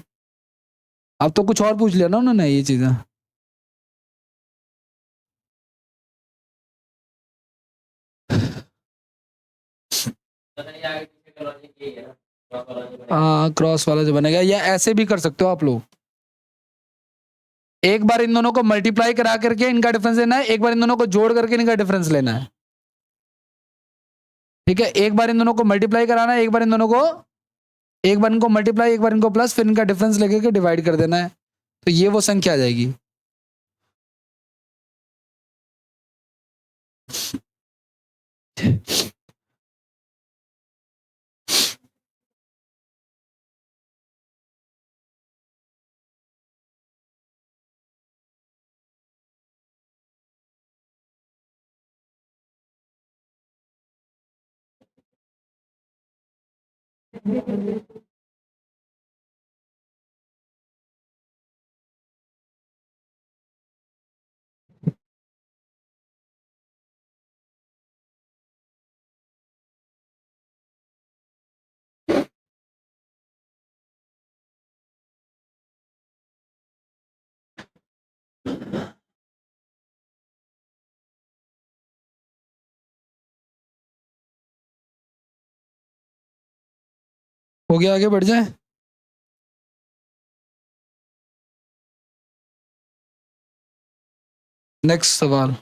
अब तो कुछ और पूछ लिया ना उन्होंने ये चीजें। हाँ, क्रॉस वाला जो बनेगा, या ऐसे भी कर सकते हो आप लोग। एक बार इन दोनों को मल्टीप्लाई करा करके इनका डिफरेंस लेना है, एक बार इन दोनों को जोड़ करके इनका डिफरेंस लेना है। ठीक है, एक बार इन दोनों को मल्टीप्लाई कराना है, एक बार इन दोनों को, एक बार इनको मल्टीप्लाई, एक बार इनको प्लस, फिर इनका डिफरेंस लेके के डिवाइड कर देना है। तो ये वो संख्या आ जाएगी। हो गया, आगे बढ़ जाए। नेक्स्ट सवाल,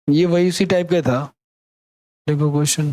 ये वही उसी टाइप का था। देखो क्वेश्चन,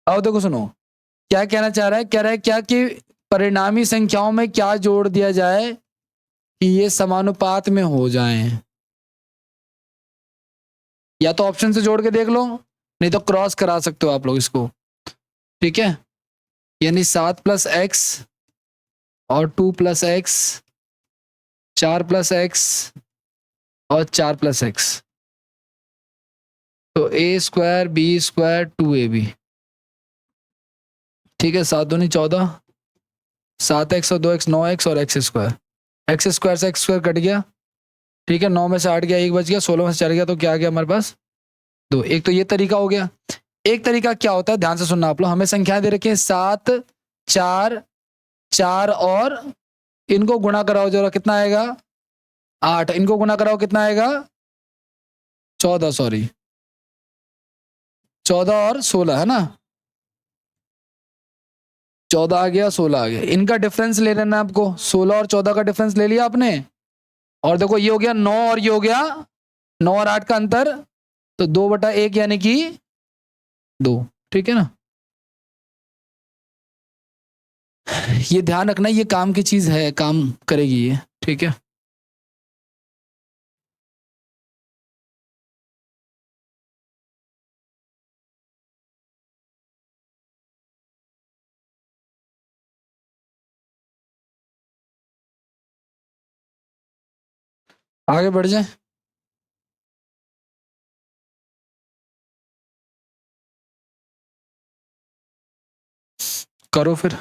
अब देखो सुनो, क्या कहना चाह रहा है, कह रहा है क्या कि परिणामी संख्याओं में क्या जोड़ दिया जाए कि ये समानुपात में हो जाएं। या तो ऑप्शन से जोड़ के देख लो, नहीं तो क्रॉस करा सकते हो आप लोग इसको, ठीक है। यानी 7+x और 2+x, 4+x और 4+x, तो a² b² 2ab, ठीक है। 7 दूनी 14, 7x और 2x 9x और x² से x² कट गया, ठीक है। 9 में से 8 गया, 1 बच गया, 16 में से 4 गया, तो क्या आ गया हमारे पास 2। एक तो ये तरीका हो गया। एक तरीका क्या होता है, ध्यान से सुनना आप लोग, हमें संख्याएं दे रखी है 7, 4, 4 और इनको गुणा कराओ जरा, कितना आएगा 8, इनको गुणा कराओ कितना आएगा 14, सॉरी 14 और 16 है ना, 14 आ गया 16 आ गया, इनका डिफरेंस ले लेना है आपको, 16 और 14 का डिफरेंस ले लिया आपने। और देखो ये हो गया 9 और ये हो गया 9 और 8 का अंतर, तो 2/1 यानी कि 2, ठीक है ना। ये ध्यान रखना, ये काम की चीज है, काम करेगी ये, ठीक है। आगे बढ़ जाए, करो फिर।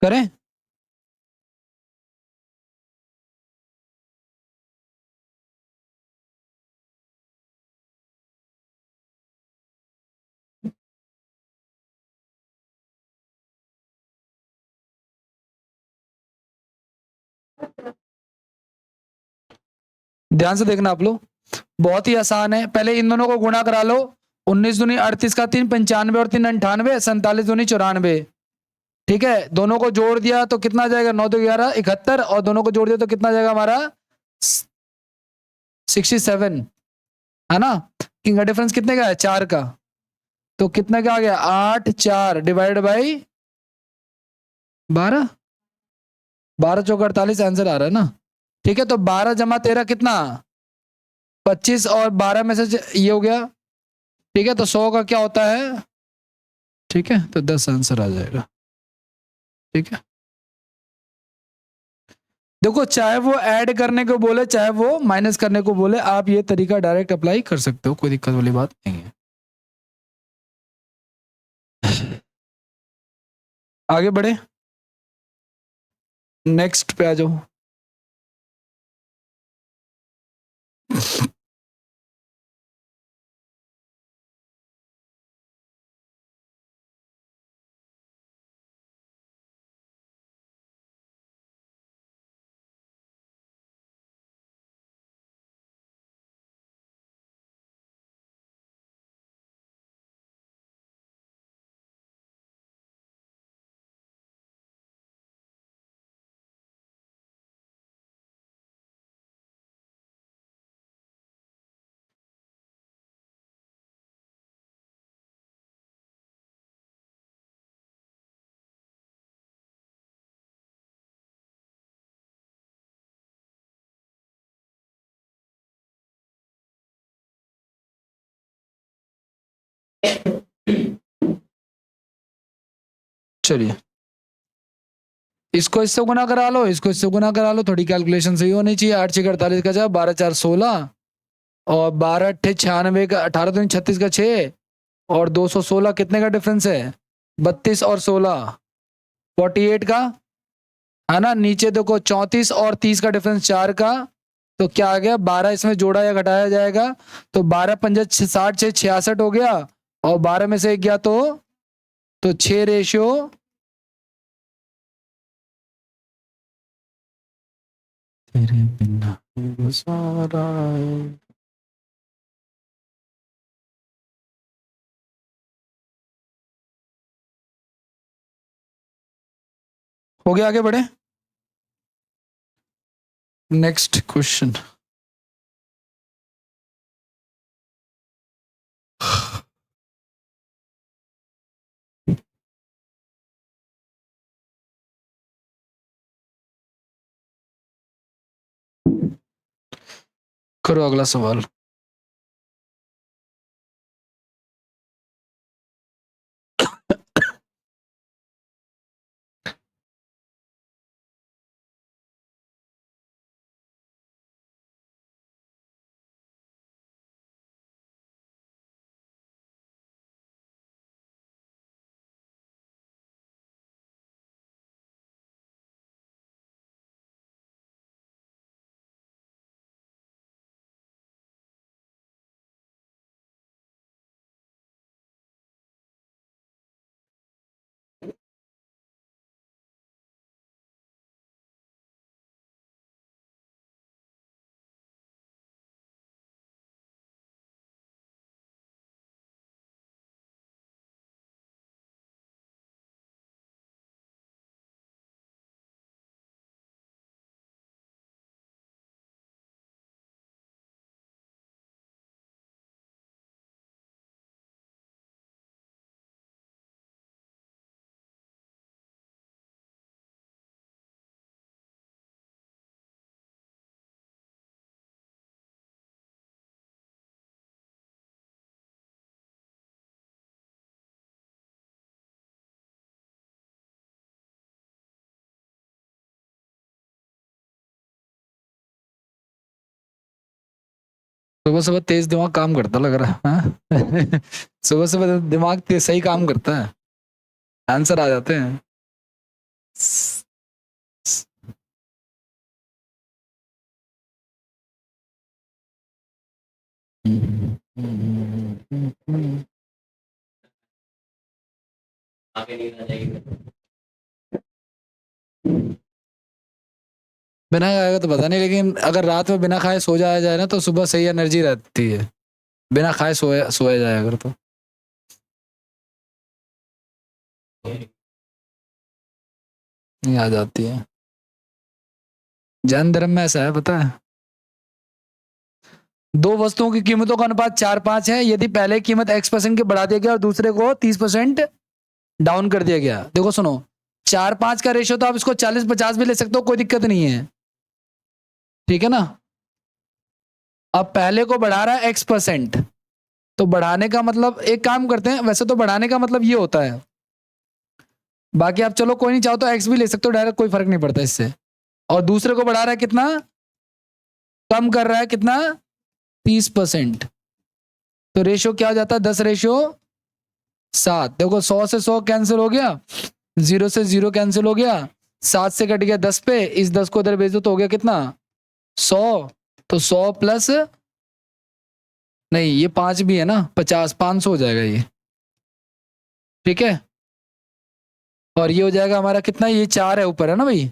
करें, ध्यान से देखना आप लोग, बहुत ही आसान है। पहले इन दोनों को गुणा करा लो, 19 दूनी 38 का 3 95 और 3 98, 47 दूनी 94, ठीक है। दोनों को जोड़ दिया तो कितना आ जाएगा, 9 2 11 71, और दोनों को जोड़ दिया तो कितना आ जाएगा हमारा 67, है ना। इनका डिफरेंस कितने का है, 4 का, तो कितने का आ गया 8 4 डिवाइड बाई 12, 12 चौका 48 आंसर आ रहा है ना, ठीक है। तो 12 जमा 13 कितना 25, और 12 में से ये हो गया, ठीक है। तो 100 का क्या होता है, ठीक है, तो 10 आंसर आ जाएगा, ठीक है। देखो चाहे वो ऐड करने को बोले चाहे वो माइनस करने को बोले, आप ये तरीका डायरेक्ट अप्लाई कर सकते हो, कोई दिक्कत वाली बात नहीं है। आगे बढ़े, नेक्स्ट पे आ जाओ। चलिए इसको इससे गुना करा लो, इसको इससे गुना करा लो, थोड़ी कैलकुलेशन सही होनी चाहिए। 8 6 48 का जवाब 12 4 16 और 12 8 96 का 18 2 36 का 6 और 216 कितने का डिफरेंस है? 32 और 16 48 का है ना। नीचे देखो 34 और 30 का डिफरेंस 4 का, तो क्या आ गया? 12 इसमें जोड़ा या घटाया जाएगा तो 12 पंजा 60 6 66 हो गया और 12 में से 1 गया तो 6 रेशियो तेरे बिना गुजारा है। हो गया, आगे बढ़े। Next question. करो अगला सवाल। सुबह सुबह तेज दिमाग काम करता लग रहा है हाँ? सुबह सुबह दिमाग सही काम करता है, आंसर आ जाते हैं। बिना खाएगा तो पता नहीं, लेकिन अगर रात में बिना खाए सो जाया जाए ना तो सुबह सही एनर्जी रहती है। बिना खाए सोया सोया जाए अगर तो नहीं आ जाती है। जैन धर्म में ऐसा है, पता है। दो वस्तुओं की कीमतों का अनुपात 4-5 है। यदि पहले कीमत x% के बढ़ा दिया गया और दूसरे को 30% डाउन कर दिया गया। देखो सुनो, 4-5 का रेशियो तो आप इसको 40-50 भी ले सकते हो, कोई दिक्कत नहीं है, ठीक है ना। अब पहले को बढ़ा रहा है x%, तो बढ़ाने का मतलब एक काम करते हैं, वैसे तो बढ़ाने का मतलब ये होता है, बाकी आप चलो कोई नहीं, चाहो तो x भी ले सकते हो डायरेक्ट, कोई फर्क नहीं पड़ता इससे। और दूसरे को बढ़ा रहा है कितना, कम कर रहा है कितना, 30%। तो रेशियो क्या हो जाता है, 10:7। देखो 100 से 100 कैंसिल हो गया, 0 से 0 कैंसिल हो गया, 7 से कट गया 10 पे, इस 10 को इधर भेज दो तो हो गया कितना, 100। तो 100 प्लस नहीं, ये 5 भी है ना, 50, 500 हो जाएगा ये, ठीक है। और ये हो जाएगा हमारा कितना, ये 4 है ऊपर है ना भाई,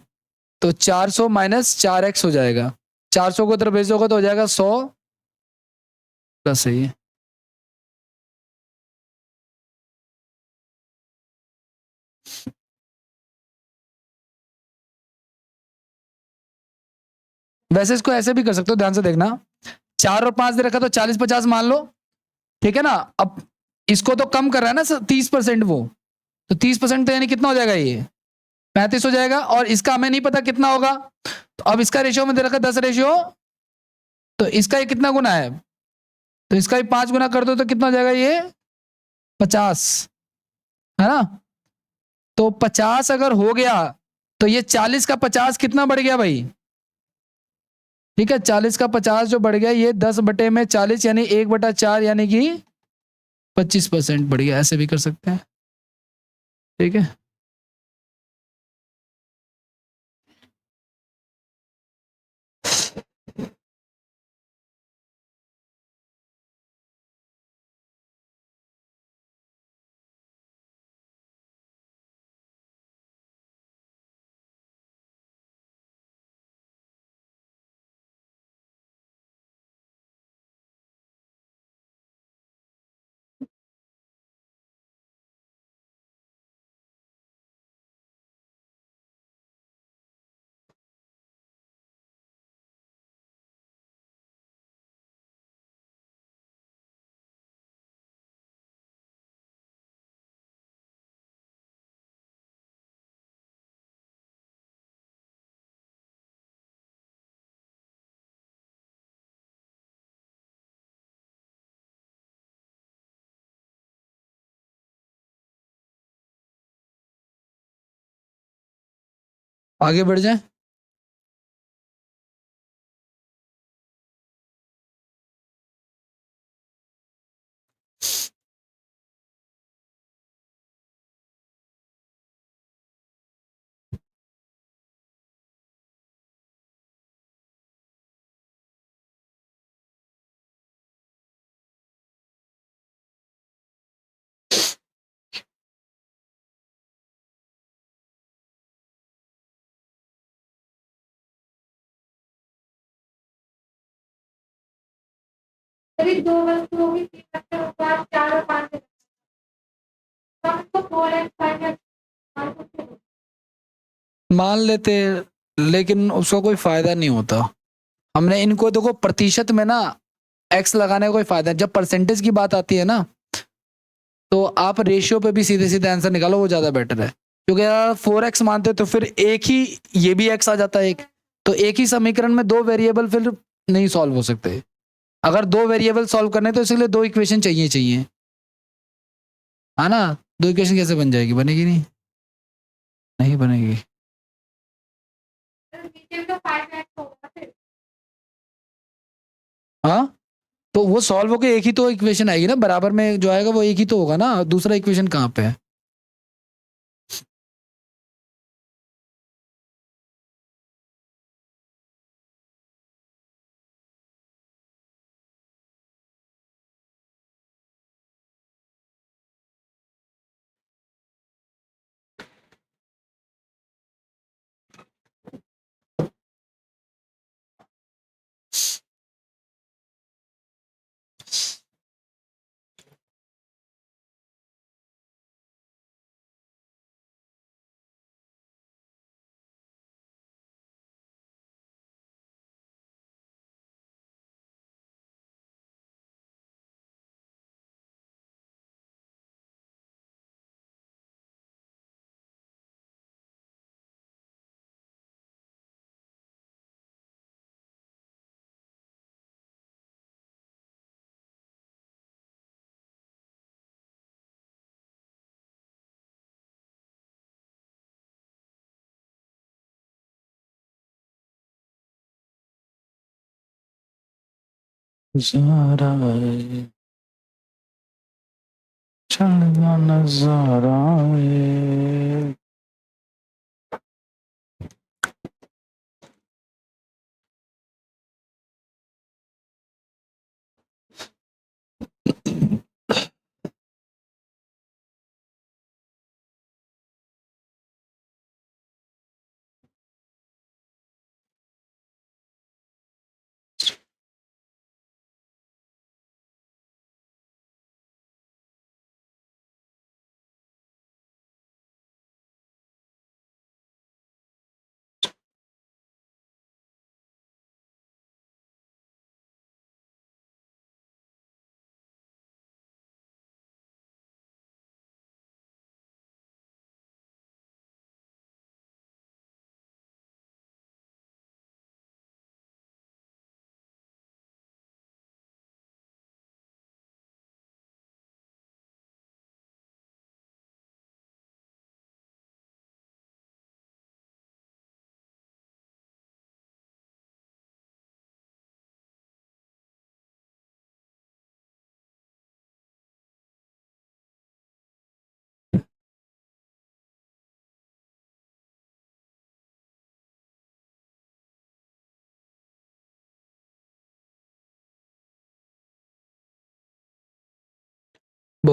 तो 400 माइनस 4x हो जाएगा। 400 को इधर भेजोगे तो हो जाएगा 100 प्लस है ये। वैसे इसको ऐसे भी कर सकते हो, ध्यान से देखना, 4 और 5 दे रखा तो 40-50 मान लो, ठीक है ना। अब इसको तो कम कर रहा है ना 30%, वो तो 30% तो यानी कितना हो जाएगा, ये 35 हो जाएगा। और इसका हमें नहीं पता कितना होगा, तो अब इसका रेशियो में दे रखा 10 रेशियो, तो इसका ये कितना गुना है, तो इसका भी 5 गुना कर दो तो कितना हो जाएगा ये 50, है ना? तो 50 अगर हो गया तो ये 40 का 50 कितना बढ़ गया भाई? ठीक है, 40 का 50 जो बढ़ गया ये 10/40 यानी 1/4 यानी कि 25% बढ़ गया, ऐसे भी कर सकते हैं। ठीक है, आगे बढ़ जाए। करीब 2 वस्तु होगी, 3 बच्चे हो गए, 4 और 5 तो 4 एंड 5 मान लेते, लेकिन उसका कोई फायदा नहीं होता। हमने इनको देखो प्रतिशत में ना एक्स लगाने का कोई फायदा है। जब परसेंटेज की बात आती है ना तो आप रेशियो पे भी सीधे सीधे आंसर निकालो, वो ज्यादा बेटर है। क्योंकि अगर 4x मानते हो तो फिर एक ही ये भी x आ जाता है एक, तो एक ही समीकरण में 2 वेरिएबल फिर नहीं सॉल्व हो सकते। अगर 2 वेरिएबल सॉल्व करने तो इसके लिए 2 इक्वेशन चाहिए चाहिए, है ना? 2 इक्वेशन कैसे बन जाएगी? बनेगी नहीं, नहीं बनेगी। नीचे तो 5x होगा फिर। हाँ, तो वो सॉल्व होके एक ही तो इक्वेशन आएगी ना, बराबर में जो आएगा वो एक ही तो होगा ना, दूसरा इक्वेशन कहाँ पे है? जरा चलना नजारा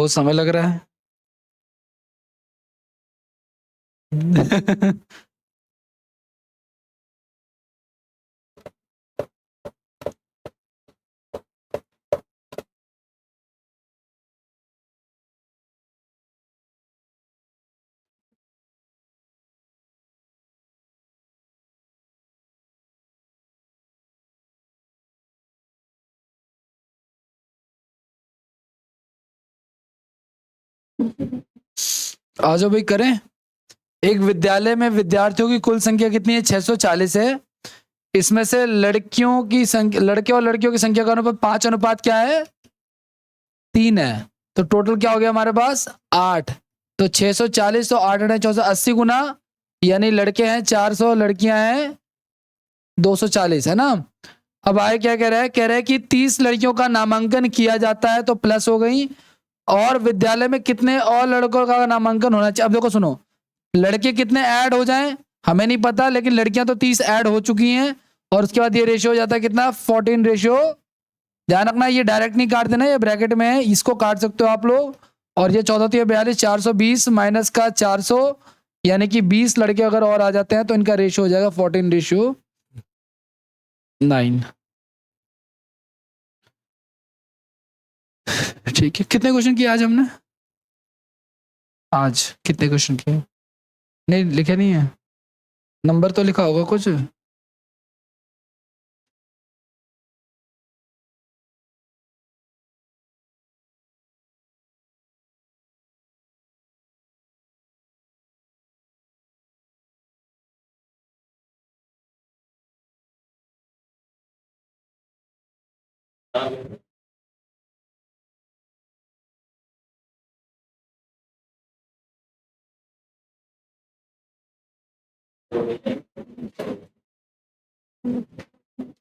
बहुत समय लग रहा है। आ जाओ भाई करें। एक विद्यालय में विद्यार्थियों की कुल संख्या कितनी है? 640 है। इसमें से लड़कियों की संख्या, लड़के और लड़कियों की संख्या का अनुपात 5 अनुपात क्या है? 3 है। तो टोटल क्या हो गया हमारे पास? 8। तो 640 तो 8 14 80 गुना, यानी लड़के हैं 400, लड़कियां हैं 240, है ना। अब आए क्या कह रहा है? कह रहा है कि 30 लड़कियों का नामांकन किया जाता है, तो प्लस हो गई। और विद्यालय में कितने और लड़कों का नामांकन होना चाहिए? अब देखो सुनो, लड़के कितने ऐड हो जाएं हमें नहीं पता, लेकिन लड़कियां तो 30 ऐड हो चुकी हैं। और उसके बाद ये रेशियो हो जाता है कितना? 14 रेशियो। ध्यान रखना, ये डायरेक्ट नहीं काट देना, ये ब्रैकेट में है, इसको काट सकते हो आप लोग। और ये 14 42 420 माइनस का 400, यानी कि 20 लड़के अगर और आ जाते हैं तो इनका रेशियो हो जाएगा 14 रेशियो 9। ठीक है, कितने क्वेश्चन किए आज हमने? आज कितने क्वेश्चन किए? नहीं लिखे नहीं है, नंबर तो लिखा होगा कुछ।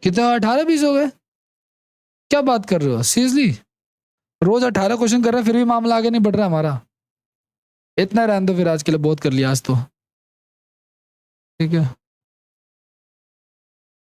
कितने? 18 20 हो गए? क्या बात कर रहे हो सीरियसली? रोज 18 क्वेश्चन कर रहे हैं फिर भी मामला आगे नहीं बढ़ रहा हमारा। इतना रहने दो फिर, आज के लिए बहुत कर लिया आज तो। ठीक है।